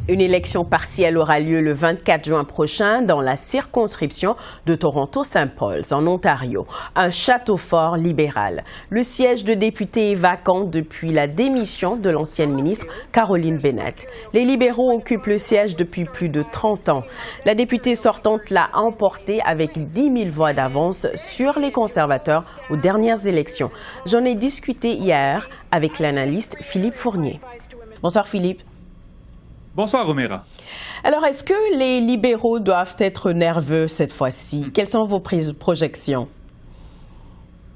Une élection partielle aura lieu le 24 juin prochain dans la circonscription de Toronto-Saint Paul, en Ontario, un château fort libéral. Le siège de député est vacant depuis la démission de l'ancienne ministre Caroline Bennett. Les libéraux occupent le siège depuis plus de 30 ans. La députée sortante l'a emporté avec 10 000 voix d'avance sur les conservateurs aux dernières élections. J'en ai discuté hier avec l'analyste Philippe Fournier. Bonsoir Philippe. Bonsoir, Romera. Alors, est-ce que les libéraux doivent être nerveux cette fois-ci? Quelles sont vos projections?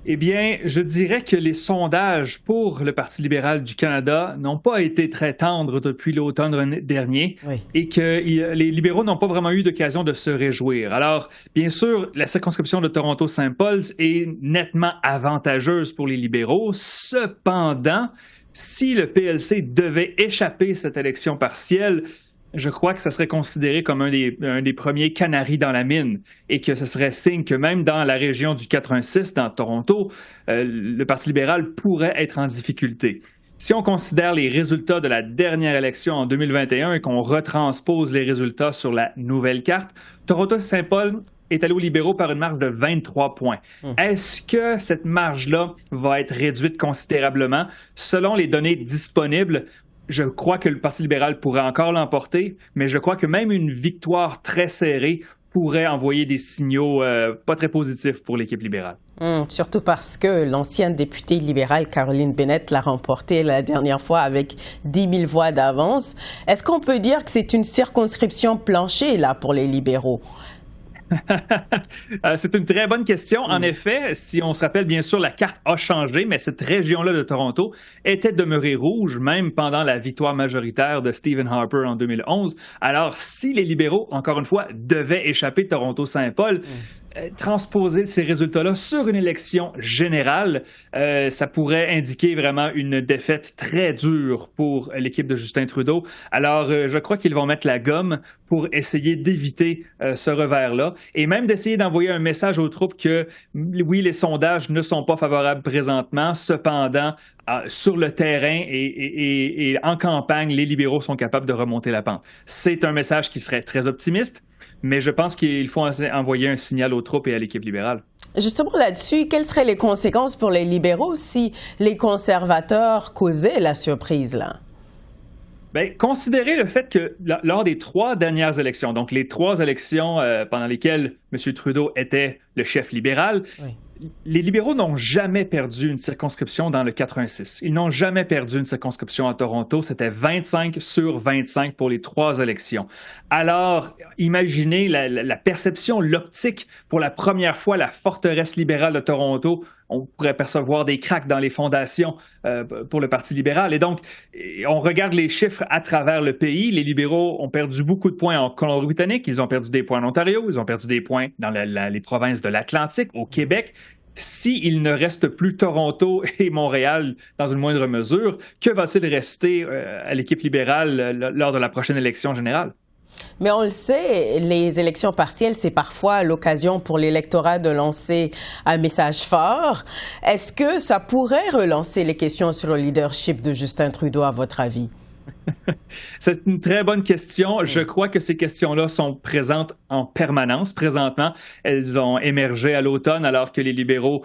Eh bien, je dirais que les sondages pour le Parti libéral du Canada n'ont pas été très tendres depuis l'automne dernier et que les libéraux n'ont pas vraiment eu d'occasion de se réjouir. Alors, bien sûr, la circonscription de Toronto-Saint Paul est nettement avantageuse pour les libéraux. Cependant, si le PLC devait échapper cette élection partielle, je crois que ça serait considéré comme un des premiers canaris dans la mine et que ce serait signe que même dans la région du 86, dans Toronto, le Parti libéral pourrait être en difficulté. Si on considère les résultats de la dernière élection en 2021 et qu'on retranspose les résultats sur la nouvelle carte, Toronto-Saint Paul est allé aux libéraux par une marge de 23 points. Est-ce que cette marge-là va être réduite considérablement? Selon les données disponibles, je crois que le Parti libéral pourrait encore l'emporter, mais je crois que même une victoire très serrée pourrait envoyer des signaux pas très positifs pour l'équipe libérale. Surtout parce que l'ancienne députée libérale Caroline Bennett l'a remporté la dernière fois avec 10 000 voix d'avance. Est-ce qu'on peut dire que c'est une circonscription plancher là pour les libéraux? C'est une très bonne question. En effet, si on se rappelle, bien sûr, la carte a changé, mais cette région-là de Toronto était demeurée rouge, même pendant la victoire majoritaire de Stephen Harper en 2011. Alors, si les libéraux, encore une fois, devaient échapper de Toronto-Saint Paul, transposer ces résultats-là sur une élection générale, ça pourrait indiquer vraiment une défaite très dure pour l'équipe de Justin Trudeau. Alors, je crois qu'ils vont mettre la gomme pour essayer d'éviter ce revers-là et même d'essayer d'envoyer un message aux troupes que, oui, les sondages ne sont pas favorables présentement, cependant, sur le terrain et en campagne, les libéraux sont capables de remonter la pente. C'est un message qui serait très optimiste, mais je pense qu'il faut envoyer un signal aux troupes et à l'équipe libérale. Justement là-dessus, quelles seraient les conséquences pour les libéraux si les conservateurs causaient la surprise là? Bien, considérez le fait que lors des 3 dernières élections, donc les 3 élections pendant lesquelles M. Trudeau était le chef libéral, les libéraux n'ont jamais perdu une circonscription dans le 86. Ils n'ont jamais perdu une circonscription à Toronto. C'était 25 sur 25 pour les 3 élections. Alors, imaginez la perception, l'optique. Pour la première fois, la forteresse libérale de Toronto, on pourrait percevoir des cracks dans les fondations pour le Parti libéral. Et donc, on regarde les chiffres à travers le pays. Les libéraux ont perdu beaucoup de points en Colombie-Britannique. Ils ont perdu des points en Ontario. Ils ont perdu des points dans les provinces de l'Atlantique, au Québec. S'il ne reste plus Toronto et Montréal dans une moindre mesure, que va-t-il rester à l'équipe libérale lors de la prochaine élection générale? Mais on le sait, les élections partielles, c'est parfois l'occasion pour l'électorat de lancer un message fort. Est-ce que ça pourrait relancer les questions sur le leadership de Justin Trudeau, à votre avis? C'est une très bonne question. Je crois que ces questions-là sont présentes en permanence présentement. Elles ont émergé à l'automne alors que les libéraux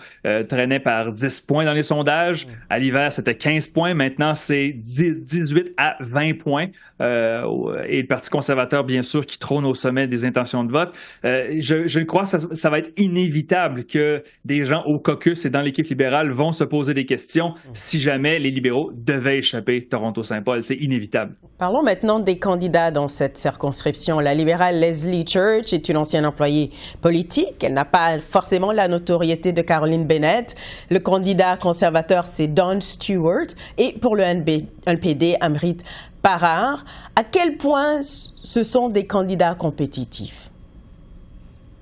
traînaient par 10 points dans les sondages. À l'hiver, c'était 15 points. Maintenant, c'est 18 à 20 points. Et le Parti conservateur, bien sûr, qui trône au sommet des intentions de vote. Je crois que ça va être inévitable que des gens au caucus et dans l'équipe libérale vont se poser des questions si jamais les libéraux devaient échapper Toronto-Saint Paul. C'est inévitable. Parlons maintenant des candidats dans cette circonscription. La libérale Leslie Church est une ancienne employée politique. Elle n'a pas forcément la notoriété de Caroline Bennett. Le candidat conservateur, c'est Don Stewart. Et pour le NPD, Amrit Parhar. À quel point ce sont des candidats compétitifs?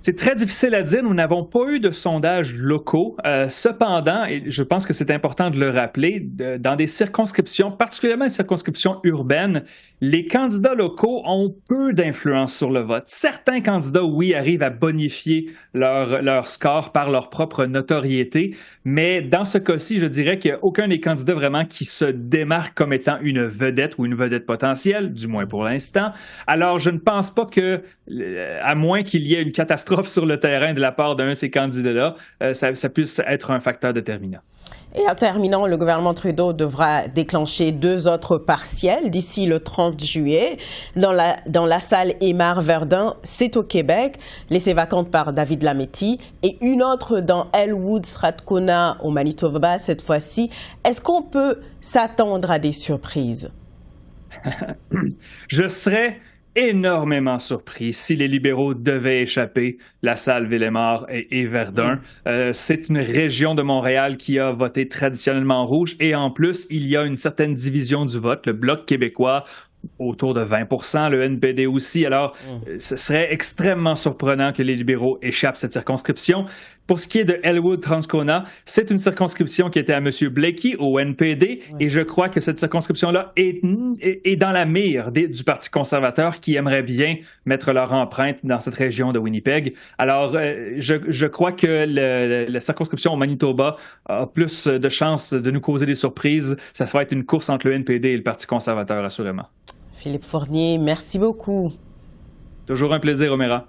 C'est très difficile à dire. Nous n'avons pas eu de sondages locaux. Cependant, et je pense que c'est important de le rappeler, dans des circonscriptions, particulièrement les circonscriptions urbaines, les candidats locaux ont peu d'influence sur le vote. Certains candidats, oui, arrivent à bonifier leur score par leur propre notoriété, mais dans ce cas-ci, je dirais qu'il n'y a aucun des candidats vraiment qui se démarque comme étant une vedette ou une vedette potentielle, du moins pour l'instant. Alors, je ne pense pas que, à moins qu'il y ait une catastrophe sur le terrain de la part d'un de ces candidats-là, ça puisse être un facteur déterminant. Et en terminant, le gouvernement Trudeau devra déclencher 2 autres partiels d'ici le 30 juillet. Dans la salle Aymar-Verdun, c'est au Québec, laissée vacante par David Lametti, et une autre dans Elwood-Strathcona au Manitoba cette fois-ci. Est-ce qu'on peut s'attendre à des surprises? Je serais énormément surpris si les libéraux devaient échapper la salle Villemort et Verdun. C'est une région de Montréal qui a voté traditionnellement rouge et en plus, il y a une certaine division du vote. Le Bloc québécois autour de 20%, le NPD aussi. Alors, ce serait extrêmement surprenant que les libéraux échappent cette circonscription. Pour ce qui est de Elwood-Transcona, c'est une circonscription qui était à M. Blakey au NPD et je crois que cette circonscription-là est dans la mire du Parti conservateur qui aimerait bien mettre leur empreinte dans cette région de Winnipeg. Alors, je crois que la circonscription au Manitoba a plus de chances de nous causer des surprises. Ça va être une course entre le NPD et le Parti conservateur, assurément. Philippe Fournier, merci beaucoup. Toujours un plaisir, Oméra.